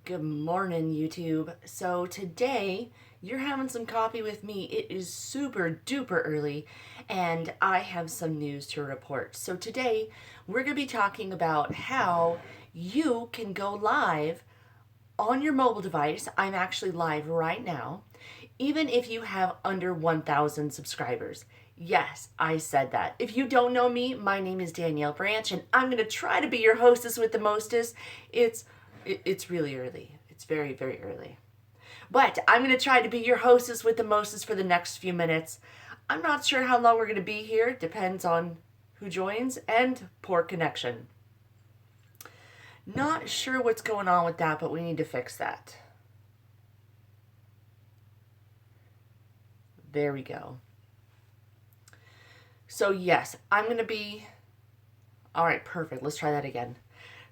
Good morning, YouTube. So today you're having some coffee with me. It is super duper early and I have some news to report. So today we're going to be talking about how you can go live on your mobile device. I'm actually live right now, even if you have under 1,000 subscribers. Yes, I said that. If you don't know me, my name is Danielle Branch and I'm going to try to be your hostess with the mostest. It's really early. It's very, very early. But I'm going to try to be your hostess with the mostest for the next few minutes. I'm not sure how long we're going to be here. Depends on who joins and poor connection. Not sure what's going on with that, but we need to fix that. There we go. So yes, I'm going to be... All right, perfect. Let's try that again.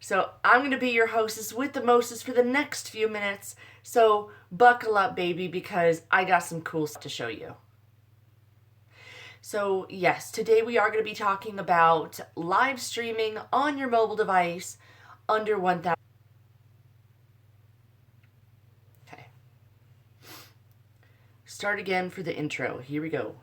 So I'm going to be your hostess with the mostest for the next few minutes. So buckle up, baby, because I got some cool stuff to show you. So yes, today we are going to be talking about live streaming on your mobile device under 1,000. Okay. Start again for the intro. Here we go.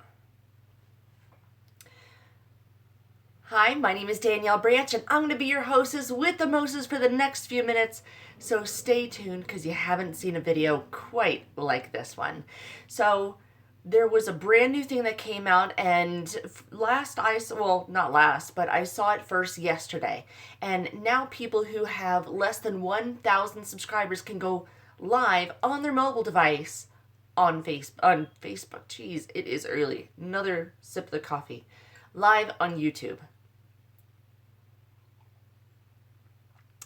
Hi, my name is Danielle Branch, and I'm going to be your hostess with the mostest for the next few minutes. So stay tuned because you haven't seen a video quite like this one. So there was a brand new thing that came out, and not last, but I saw it first yesterday. And now people who have less than 1,000 subscribers can go live on their mobile device on Facebook. Jeez, it is early. Another sip of the coffee. Live on YouTube.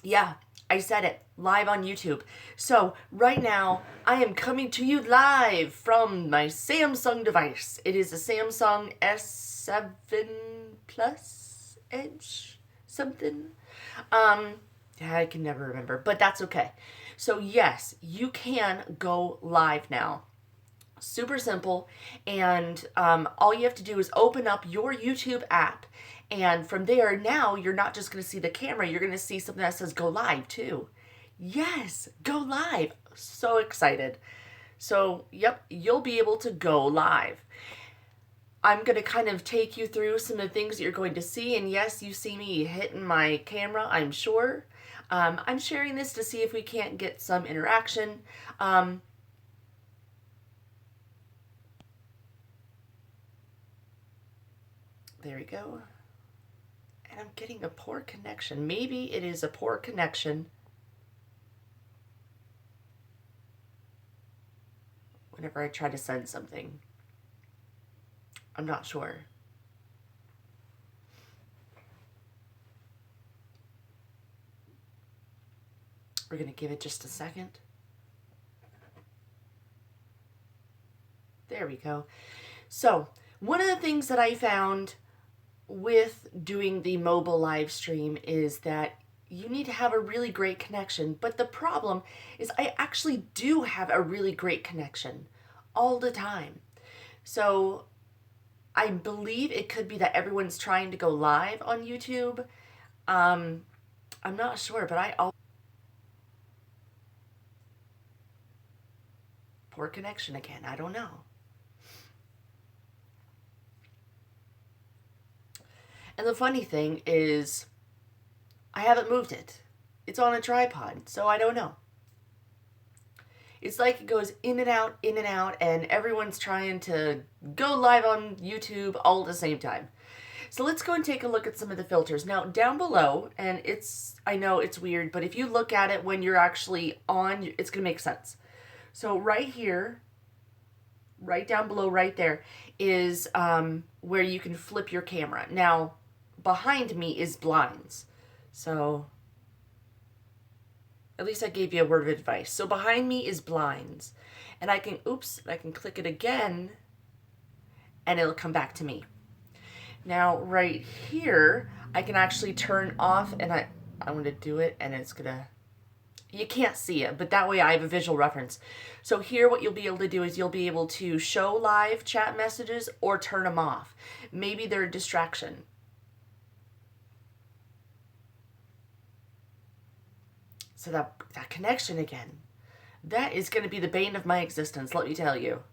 Yeah, I said it, live on YouTube. So right now, I am coming to you live from my Samsung device. It is a Samsung S7 Plus Edge something. I can never remember, but that's okay. So yes, you can go live now. Super simple, and all you have to do is open up your YouTube app, and from there, now you're not just going to see the camera, you're going to see something that says go live too. Yes, go live. So excited. So yep, you'll be able to go live. I'm going to kind of take you through some of the things that you're going to see, and yes, you see me hitting my camera, I'm sure. I'm sharing this to see if we can't get some interaction. There we go. And I'm getting a poor connection. Maybe it is a poor connection whenever I try to send something. I'm not sure. We're going to give it just a second. There we go. So, one of the things that I found with doing the mobile live stream is that you need to have a really great connection. But the problem is I actually do have a really great connection all the time. So I believe it could be that everyone's trying to go live on YouTube. I'm not sure, but poor connection again. I don't know. And the funny thing is, I haven't moved it. It's on a tripod, so I don't know. It's like it goes in and out, and everyone's trying to go live on YouTube all at the same time. So let's go and take a look at some of the filters. Now, down below, and I know it's weird, but if you look at it when you're actually on, it's going to make sense. So right here, right down below, right there, is where you can flip your camera. Now, behind me is blinds. So, at least I gave you a word of advice. So behind me is blinds. And I can click it again, and it'll come back to me. Now, right here, I can actually turn off, and I'm going to do it, and it's going to... You can't see it, but that way I have a visual reference. So here what you'll be able to do is you'll be able to show live chat messages or turn them off. Maybe they're a distraction. So that connection again, that is going to be the bane of my existence, let me tell you.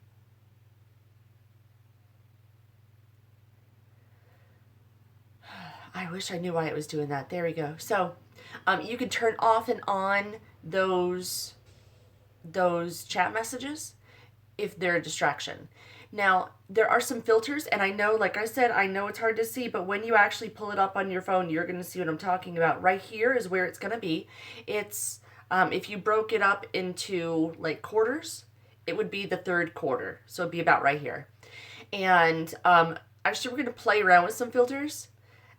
I wish I knew why it was doing that. There we go. So you can turn off and on those chat messages if they're a distraction. Now, there are some filters, and I know, like I said, I know it's hard to see, but when you actually pull it up on your phone, you're going to see what I'm talking about. Right here is where it's going to be. It's, if you broke it up into, like, quarters, it would be the third quarter. So it'd be about right here. And actually, we're going to play around with some filters.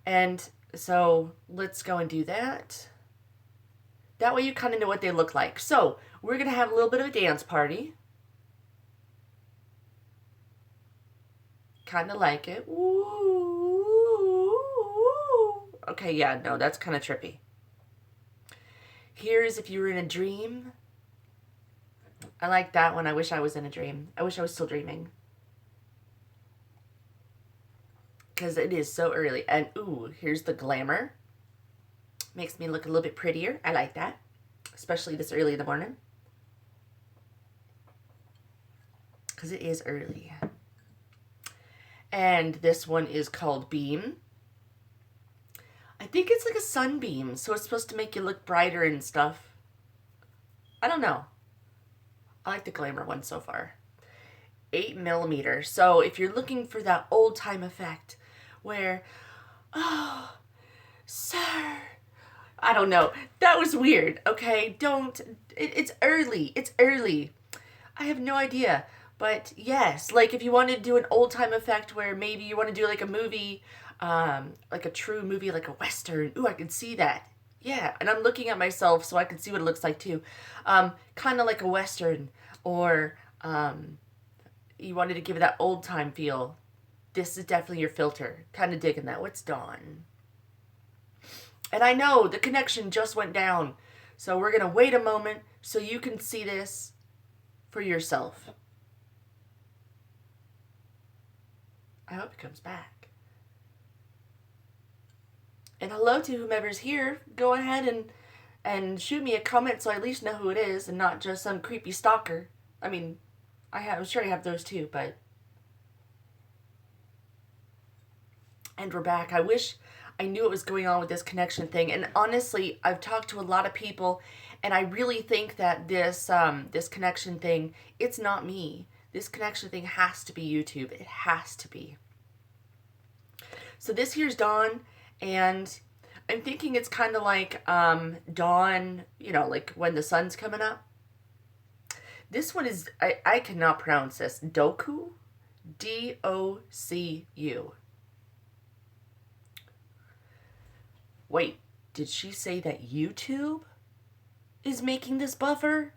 And so let's go and do that. That way you kind of know what they look like. So we're going to have a little bit of a dance party. Kind of like it. Ooh. Okay, yeah, no, that's kind of trippy. Here's if you were in a dream. I like that one. I wish I was in a dream. I wish I was still dreaming. Because it is so early. And, ooh, here's the glamour. Makes me look a little bit prettier. I like that. Especially this early in the morning. Because it is early. And this one is called Beam. I think it's like a sunbeam, so it's supposed to make you look brighter and stuff. I don't know. I like the glamour one so far. 8mm. So if you're looking for that old time effect where, oh, sir, I don't know. That was weird. Okay, it's early. It's early. I have no idea. But yes, like if you want to do an old time effect where maybe you want to do like a movie, like a true movie, like a Western. Ooh, I can see that. Yeah, and I'm looking at myself so I can see what it looks like too. Kind of like a Western, or you wanted to give it that old time feel. This is definitely your filter. Kind of digging that. What's dawn? And I know the connection just went down. So we're going to wait a moment so you can see this for yourself. I hope it comes back. And hello to whomever's here. Go ahead and shoot me a comment so I at least know who it is and not just some creepy stalker. I mean, I'm sure I have those too, but... And we're back. I wish I knew what was going on with this connection thing. And honestly, I've talked to a lot of people, and I really think that this connection thing, it's not me. This connection thing has to be YouTube. It has to be. So this here's dawn, and I'm thinking it's kind of like dawn, you know, like when the sun's coming up. This one is, I cannot pronounce this. Doku? D-O-C-U. Wait, did she say that YouTube is making this buffer?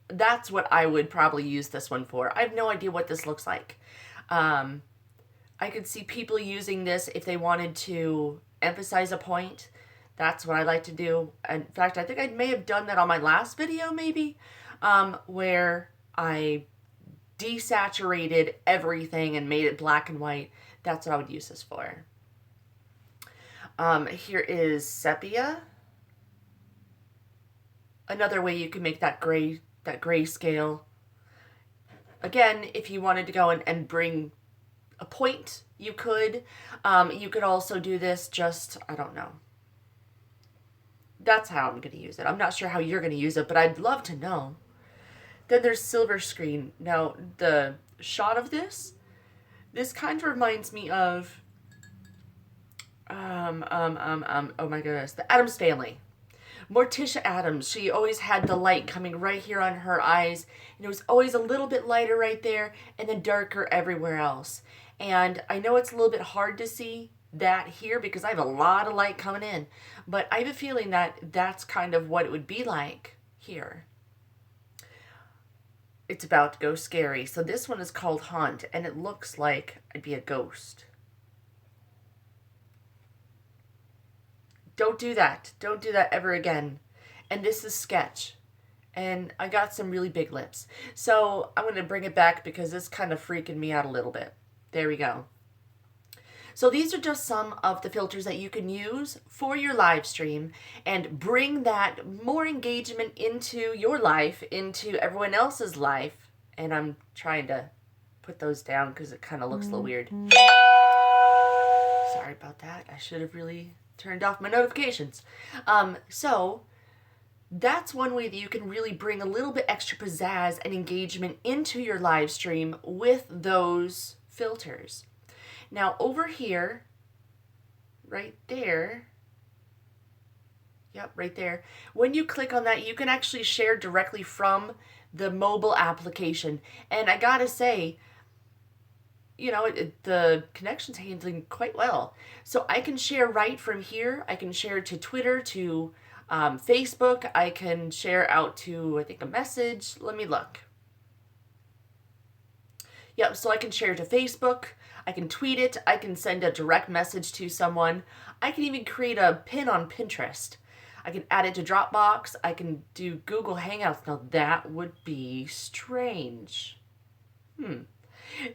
That's what I would probably use this one for. I have no idea what this looks like. I could see people using this if they wanted to emphasize a point. That's what I like to do. In fact, I think I may have done that on my last video, maybe, where I desaturated everything and made it black and white. That's what I would use this for. Here is sepia. Another way you can make that gray scale. Again, if you wanted to go and bring a point, you could. You could also do this just, I don't know. That's how I'm going to use it. I'm not sure how you're going to use it, but I'd love to know. Then there's silver screen. Now, the shot of this kind of reminds me of, oh my goodness, the Addams Family. Morticia Addams, she always had the light coming right here on her eyes, and it was always a little bit lighter right there, and then darker everywhere else. And I know it's a little bit hard to see that here because I have a lot of light coming in, but I have a feeling that that's kind of what it would be like here. It's about to go scary. So this one is called Haunt, and it looks like I'd be a ghost. Don't do that. Don't do that ever again. And this is Sketch. And I got some really big lips. So I'm going to bring it back because it's kind of freaking me out a little bit. There we go. So these are just some of the filters that you can use for your live stream and bring that more engagement into your life, into everyone else's life. And I'm trying to put those down because it kind of looks a little weird. Sorry about that. I should have really turned off my notifications. So that's one way that you can really bring a little bit extra pizzazz and engagement into your live stream with those filters. Now over here, right there, yep, right there, when you click on that, you can actually share directly from the mobile application. And I gotta say, you know, the connection's handling quite well. So I can share right from here. I can share to Twitter, to Facebook. I can share out to, I think, a message. Let me look. Yep, so I can share to Facebook. I can tweet it. I can send a direct message to someone. I can even create a pin on Pinterest. I can add it to Dropbox. I can do Google Hangouts. Now that would be strange.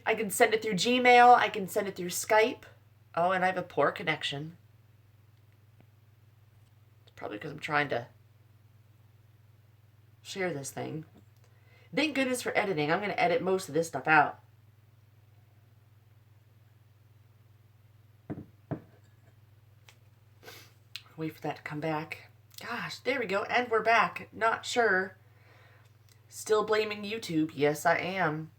I can send it through Gmail. I can send it through Skype. Oh, and I have a poor connection. It's probably because I'm trying to share this thing. Thank goodness for editing. I'm going to edit most of this stuff out. Wait for that to come back. Gosh, there we go. And we're back. Not sure. Still blaming YouTube. Yes, I am.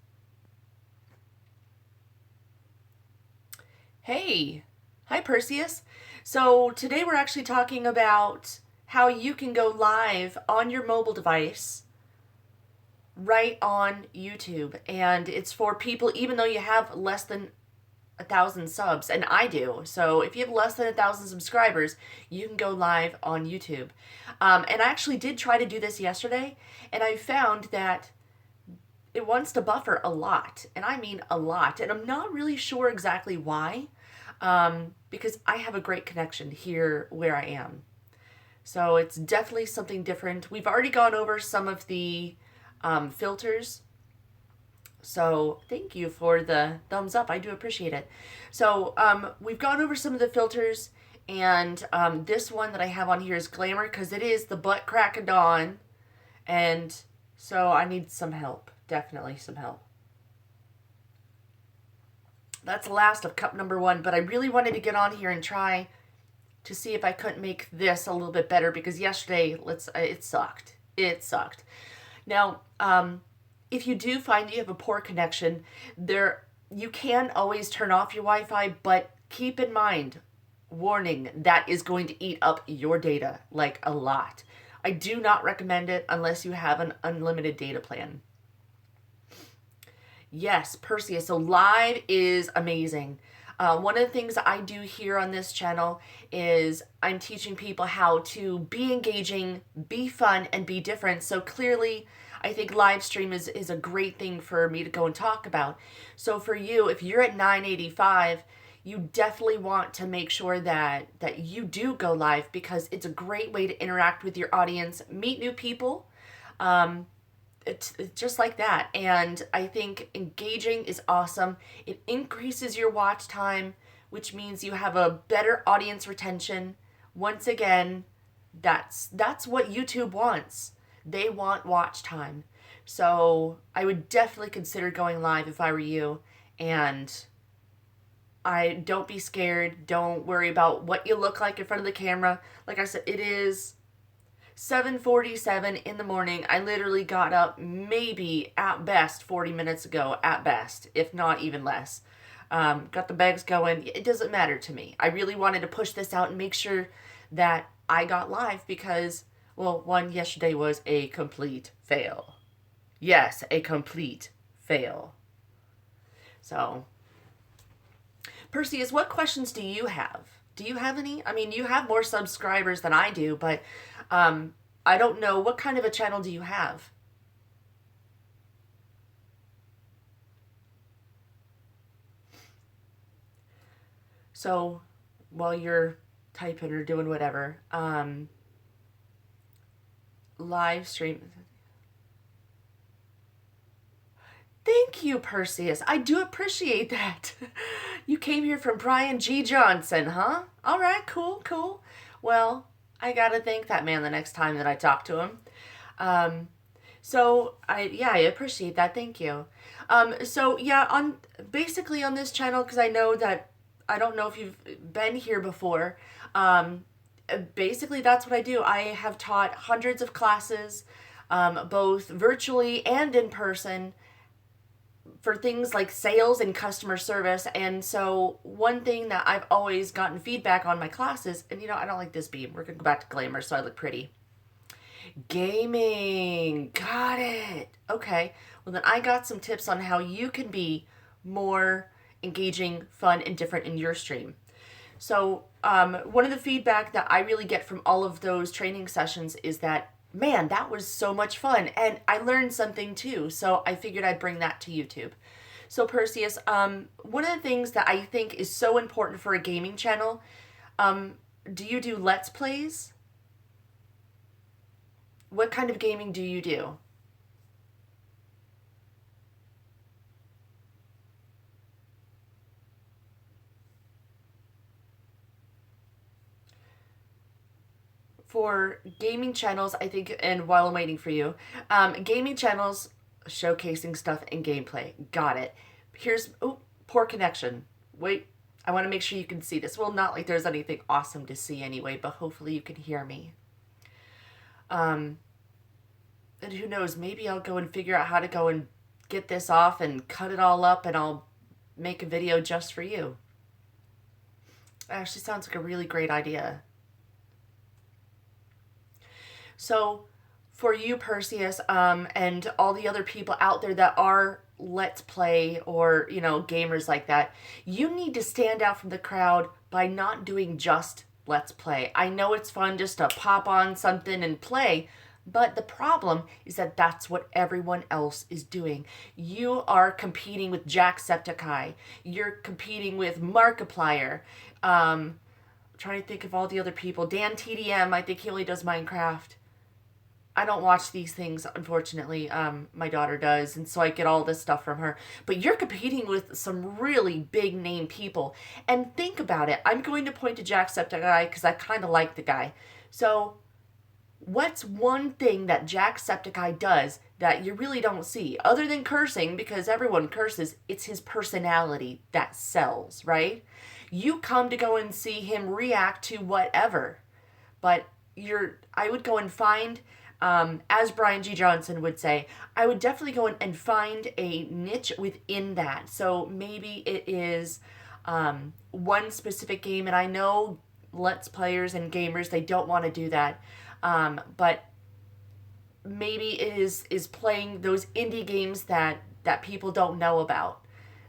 Hey, hi Perseus. So today we're actually talking about how you can go live on your mobile device right on YouTube. And it's for people, even though you have less than 1,000 subs, and I do. So if you have less than 1,000 subscribers, you can go live on YouTube. And I actually did try to do this yesterday, and I found that it wants to buffer a lot, and I mean a lot, and I'm not really sure exactly why, because I have a great connection here where I am. So it's definitely something different. We've already gone over some of the filters, so thank you for the thumbs up. I do appreciate it. So we've gone over some of the filters, and this one that I have on here is Glamour, because it is the butt crack of dawn, and so I need some help. Definitely some help. That's the last of cup number 1, but I really wanted to get on here and try to see if I couldn't make this a little bit better, because yesterday, it sucked. It sucked. Now, if you do find you have a poor connection, you can always turn off your Wi-Fi, but keep in mind, warning, that is going to eat up your data, like a lot. I do not recommend it unless you have an unlimited data plan. Yes, Perseus. So live is amazing. One of the things I do here on this channel is I'm teaching people how to be engaging, be fun, and be different. So clearly, I think live stream is a great thing for me to go and talk about. So for you, if you're at 985, you definitely want to make sure that you do go live, because it's a great way to interact with your audience, meet new people. It's just like that. And I think engaging is awesome. It increases your watch time, which means you have a better audience retention. Once again, that's what YouTube wants. They want watch time. So I would definitely consider going live if I were you. And don't be scared. Don't worry about what you look like in front of the camera. Like I said, it is 7:47 in the morning. I literally got up maybe at best 40 minutes ago, at best, if not even less. Got the bags going. It doesn't matter to me. I really wanted to push this out and make sure that I got live because, well, one, yesterday was a complete fail. Yes, a complete fail. So, Perseus, what questions do you have? Do you have any? I mean, you have more subscribers than I do, but I don't know. What kind of a channel do you have? So, while you're typing or doing whatever, live stream. Thank you, Perseus. I do appreciate that. You came here from Brian G. Johnson, huh? All right, cool, cool. Well, I gotta thank that man the next time that I talk to him. Um, I appreciate that. Thank you. So yeah, on basically on this channel, because I know that I don't know if you've been here before. Basically, that's what I do. I have taught hundreds of classes, both virtually and in person, for things like sales and customer service. And so one thing that I've always gotten feedback on my classes, and I don't like this beam. We're gonna go back to glamour so I look pretty. Gaming. Got it. Okay. Well, then I got some tips on how you can be more engaging, fun, and different in your stream. So, one of the feedback that I really get from all of those training sessions is that, man, that was so much fun. And I learned something too. So I figured I'd bring that to YouTube. So Perseus, one of the things that I think is so important for a gaming channel, do you do Let's Plays? What kind of gaming do you do? For gaming channels, I think, and while I'm waiting for you, gaming channels showcasing stuff in gameplay. Got it. Here's, oh, poor connection. Wait, I want to make sure you can see this. Well, not like there's anything awesome to see anyway, but hopefully you can hear me. And who knows, maybe I'll go and figure out how to go and get this off and cut it all up, and I'll make a video just for you. Actually sounds like a really great idea. So for you, Perseus, and all the other people out there that are Let's Play or, gamers like that, you need to stand out from the crowd by not doing just Let's Play. I know it's fun just to pop on something and play, but the problem is that that's what everyone else is doing. You are competing with Jacksepticeye. You're competing with Markiplier. I'm trying to think of all the other people. Dan TDM, I think he only does Minecraft. I don't watch these things, unfortunately. My daughter does, and so I get all this stuff from her. But you're competing with some really big name people. And think about it. I'm going to point to Jacksepticeye because I kind of like the guy. So what's one thing that Jacksepticeye does that you really don't see? Other than cursing, because everyone curses, it's his personality that sells, right? You come to go and see him react to whatever. But I would go and find... as Brian G. Johnson would say, I would definitely go in and find a niche within that. So maybe it is one specific game, and I know Let's Players and gamers, they don't want to do that. But maybe it is playing those indie games that people don't know about.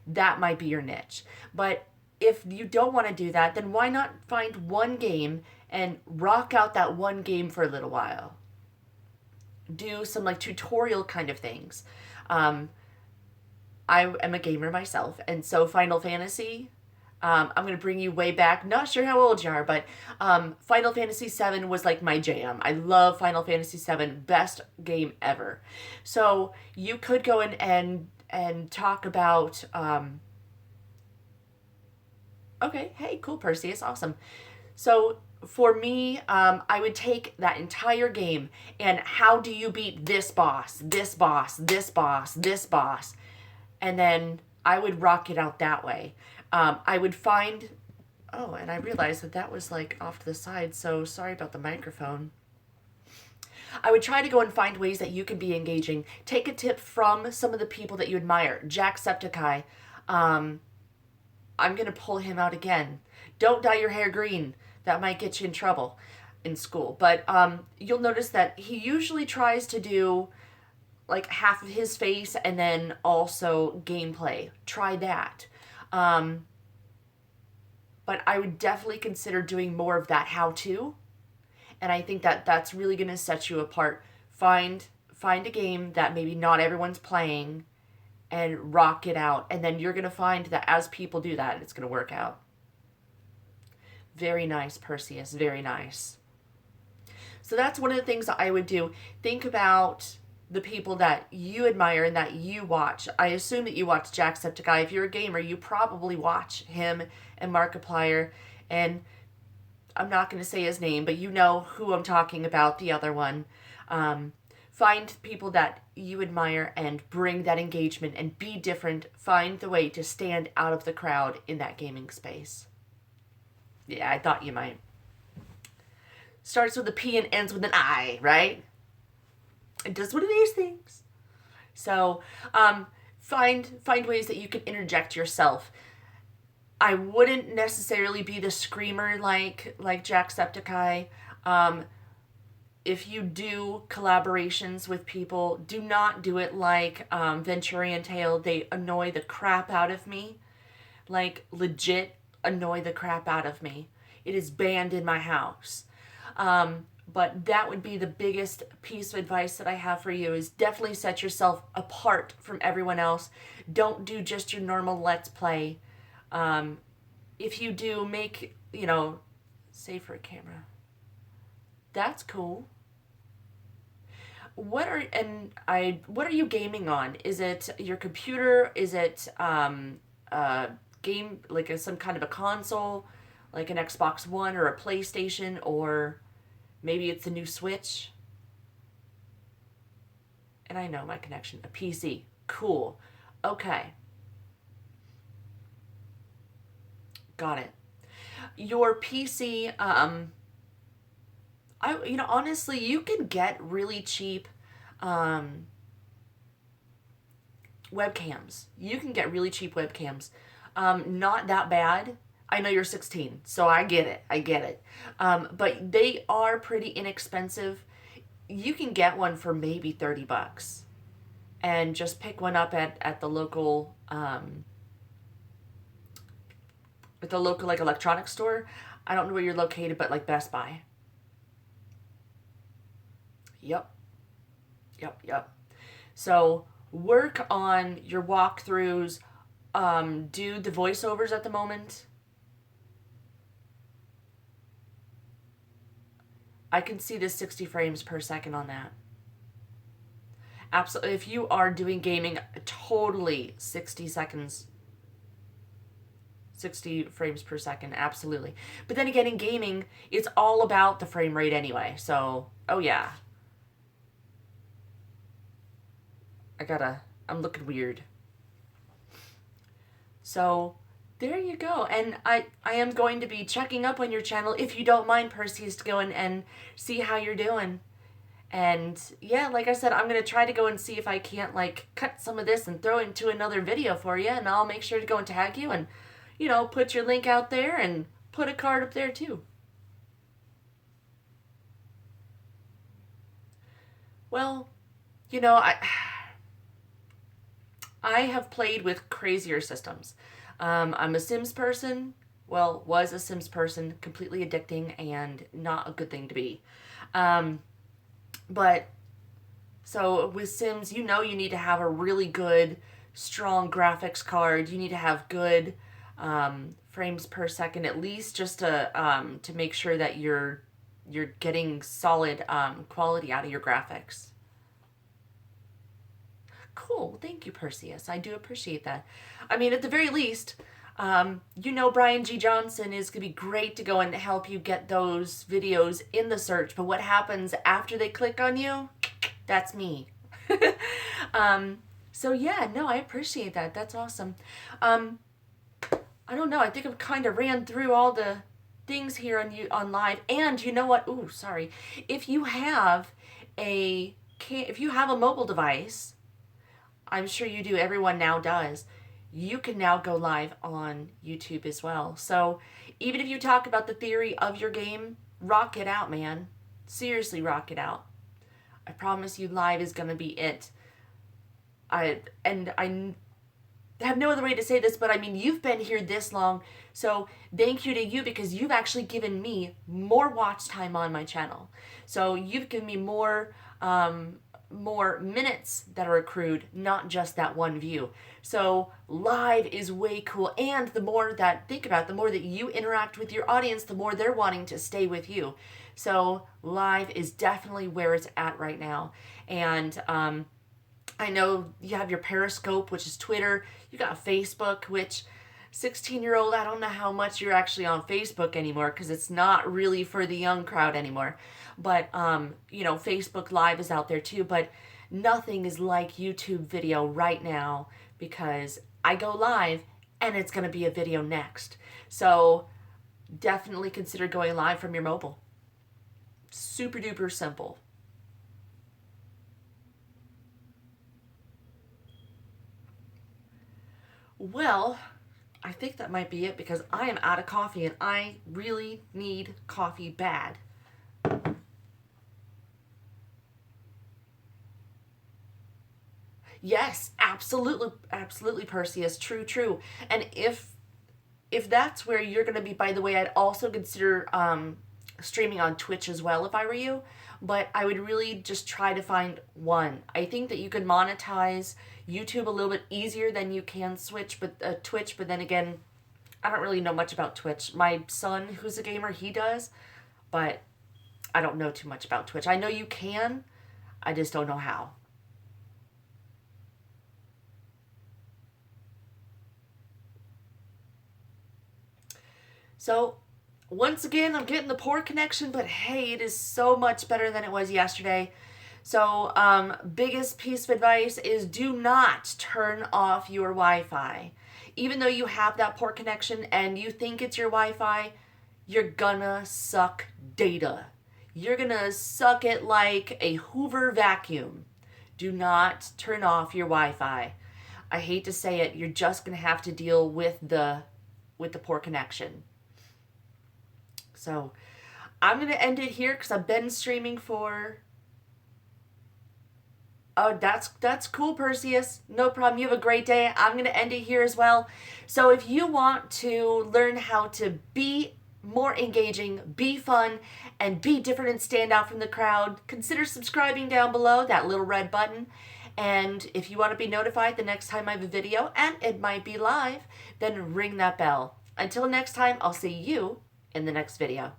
That might be your niche. But if you don't want to do that, then why not find one game and rock out that one game for a little while? Do some like tutorial kind of things. I am a gamer myself, and so Final Fantasy, I'm going to bring you way back. Not sure how old you are, but Final Fantasy VII was like my jam. I love Final Fantasy VII, best game ever. So you could go in and talk about... Okay, hey, cool, Perseus, awesome. So for me, I would take that entire game and how do you beat this boss, this boss, this boss, this boss, and then I would rock it out that way. I would find... Oh, and I realized that was like off to the side, so sorry about the microphone. I would try to go and find ways that you can be engaging. Take a tip from some of the people that you admire. Jacksepticeye. I'm going to pull him out again. Don't dye your hair green. That might get you in trouble in school. But you'll notice that he usually tries to do like half of his face and then also gameplay. Try that. But I would definitely consider doing more of that how-to. And I think that that's really going to set you apart. Find a game that maybe not everyone's playing and rock it out. And then you're going to find that as people do that, it's going to work out. Very nice, Perseus. Very nice. So that's one of the things that I would do. Think about the people that you admire and that you watch. I assume that you watch Jacksepticeye. If you're a gamer, you probably watch him and Markiplier. And I'm not going to say his name, but you know who I'm talking about, the other one. Find people that you admire and bring that engagement and be different. Find the way to stand out of the crowd in that gaming space. Yeah, I thought you might. Starts with a P and ends with an I, right? It does one of these things. So, find ways that you can interject yourself. I wouldn't necessarily be the screamer like Jacksepticeye. If you do collaborations with people, do not do it like Venturian Tail. They annoy the crap out of me. Like, legit annoy the crap out of me. It is banned in my house. But that would be the biggest piece of advice that I have for you, is definitely set yourself apart from everyone else. Don't do just your normal Let's Play. If you do, make, save for a camera. That's cool. What are you gaming on? Is it your computer? Is it a game, like some kind of a console, like an Xbox One or a PlayStation, or maybe it's a new Switch? And I know my connection. A PC. Cool. Okay. Got it. Your PC, honestly, you can get really cheap webcams. You can get really cheap webcams. Not that bad. I know you're 16, so I get it. But they are pretty inexpensive. You can get one for maybe $30 and just pick one up at the local like electronics store. I don't know where you're located, but like Best Buy. Yep. So work on your walkthroughs. Do the voiceovers at the moment. I can see the 60 frames per second on that. Absolutely. If you are doing gaming, totally 60 frames per second, absolutely. But then again, in gaming, it's all about the frame rate anyway. So, oh yeah. I'm looking weird. So, there you go. And I am going to be checking up on your channel, if you don't mind, Perseus, to go in and see how you're doing. And yeah, like I said, I'm going to try to go and see if I can't like cut some of this and throw into another video for you. And I'll make sure to go and tag you and, put your link out there and put a card up there too. Well, I have played with crazier systems. I'm a Sims person. Well, was a Sims person, completely addicting and not a good thing to be. But so with Sims, you need to have a really good, strong graphics card. You need to have good frames per second, at least, just to make sure that you're getting solid quality out of your graphics. Cool. Thank you, Perseus. I do appreciate that. I mean, at the very least, Brian G. Johnson is going to be great to go and help you get those videos in the search. But what happens after they click on you? That's me. So yeah, no, I appreciate that. That's awesome. I don't know. I think I've kind of ran through all the things here on live. And you know what? Ooh, sorry. If you have a mobile device, I'm sure you do, everyone now does, you can now go live on YouTube as well. So even if you talk about the theory of your game, rock it out, man. Seriously, rock it out. I promise you, live is going to be it. I have no other way to say this, but I mean, you've been here this long, so thank you to you, because you've actually given me more watch time on my channel. So you've given me more more minutes that are accrued, not just that one view. So live is way cool. And the more that, think about it, the more that you interact with your audience, the more they're wanting to stay with you. So live is definitely where it's at right now. And I know you have your Periscope, which is Twitter. You got Facebook, which 16-year-old, I don't know how much you're actually on Facebook anymore because it's not really for the young crowd anymore. But, Facebook Live is out there too. But nothing is like YouTube video right now because I go live and it's going to be a video next. So definitely consider going live from your mobile. Super duper simple. Well, I think that might be it because I am out of coffee and I really need coffee bad. Yes, absolutely, absolutely, Perseus. True, true. And if that's where you're going to be, by the way, I'd also consider streaming on Twitch as well if I were you. But I would really just try to find one. I think that you can monetize YouTube a little bit easier than you can Twitch. But then again, I don't really know much about Twitch. My son, who's a gamer, he does. But I don't know too much about Twitch. I know you can. I just don't know how. So, once again, I'm getting the poor connection, but hey, it is so much better than it was yesterday. So, biggest piece of advice is do not turn off your Wi-Fi. Even though you have that poor connection and you think it's your Wi-Fi, you're gonna suck data. You're gonna suck it like a Hoover vacuum. Do not turn off your Wi-Fi. I hate to say it, you're just gonna have to deal with the poor connection. So I'm going to end it here because I've been streaming for... Oh, that's cool, Perseus. No problem. You have a great day. I'm going to end it here as well. So if you want to learn how to be more engaging, be fun, and be different and stand out from the crowd, consider subscribing down below, that little red button. And if you want to be notified the next time I have a video, and it might be live, then ring that bell. Until next time, I'll see you in the next video.